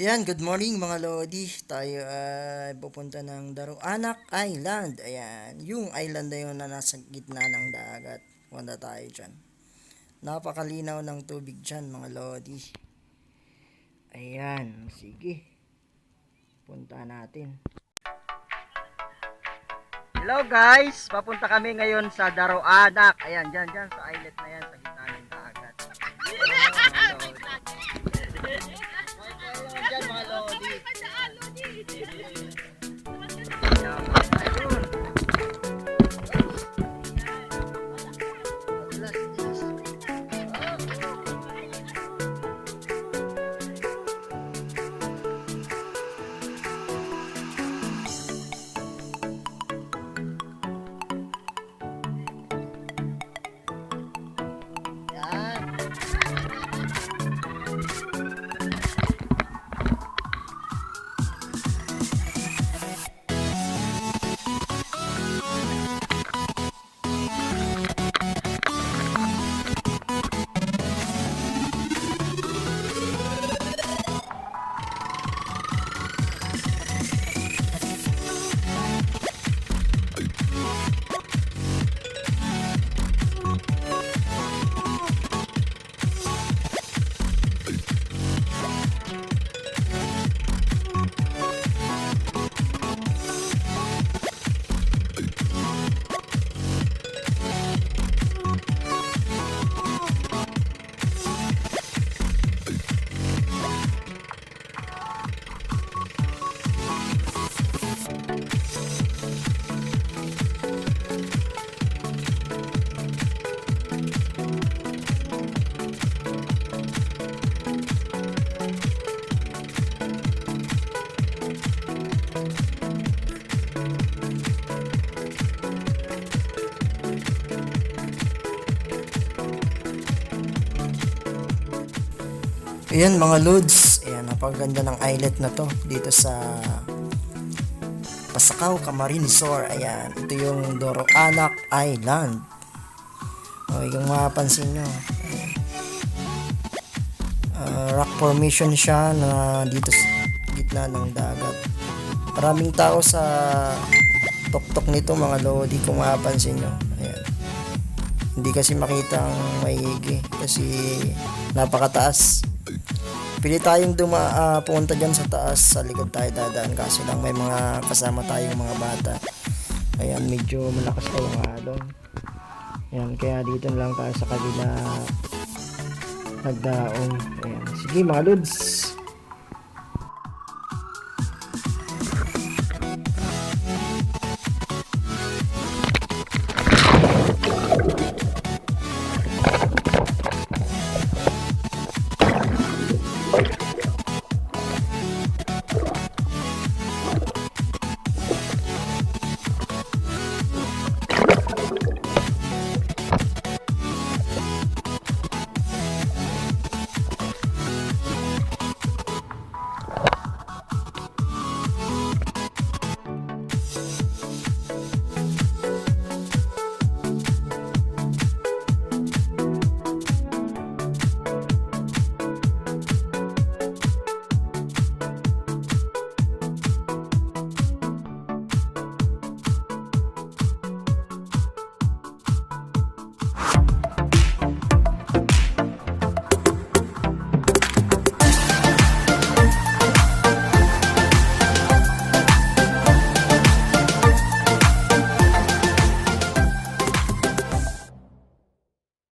Ayan, good morning mga Lodi. Tayo ay pupunta ng Daroanak Island. Ayan, yung island na yun na nasa gitna ng dagat. Punta tayo dyan. Napakalinaw ng tubig dyan mga Lodi. Ayan, sige. Punta natin. Hello guys, papunta kami ngayon sa Daroanak. Ayan, dyan sa islet na yan sa gitna ng dagat. Dyan mga Lodi. Ayan mga Lods, ayan, napaganda ng islet na to dito sa Pasakaw, Camarines Sur. Ayan, ito yung Daroanak Island. O, yung mapapansin nyo, rock formation siya na dito sa gitna ng dagat. Maraming tao sa tuktok nito mga Lodi kung mapapansin nyo. Ayan. Hindi kasi makita ang maigi kasi napakataas. Pili tayong pumunta dyan sa taas, sa likod tayo dadaan kasi lang may mga kasama tayong mga bata. Ayan, medyo malakas daw ang alon. Ayan, kaya dito lang tayo sa kabila nagdaong. Ayan, sige mga Lods.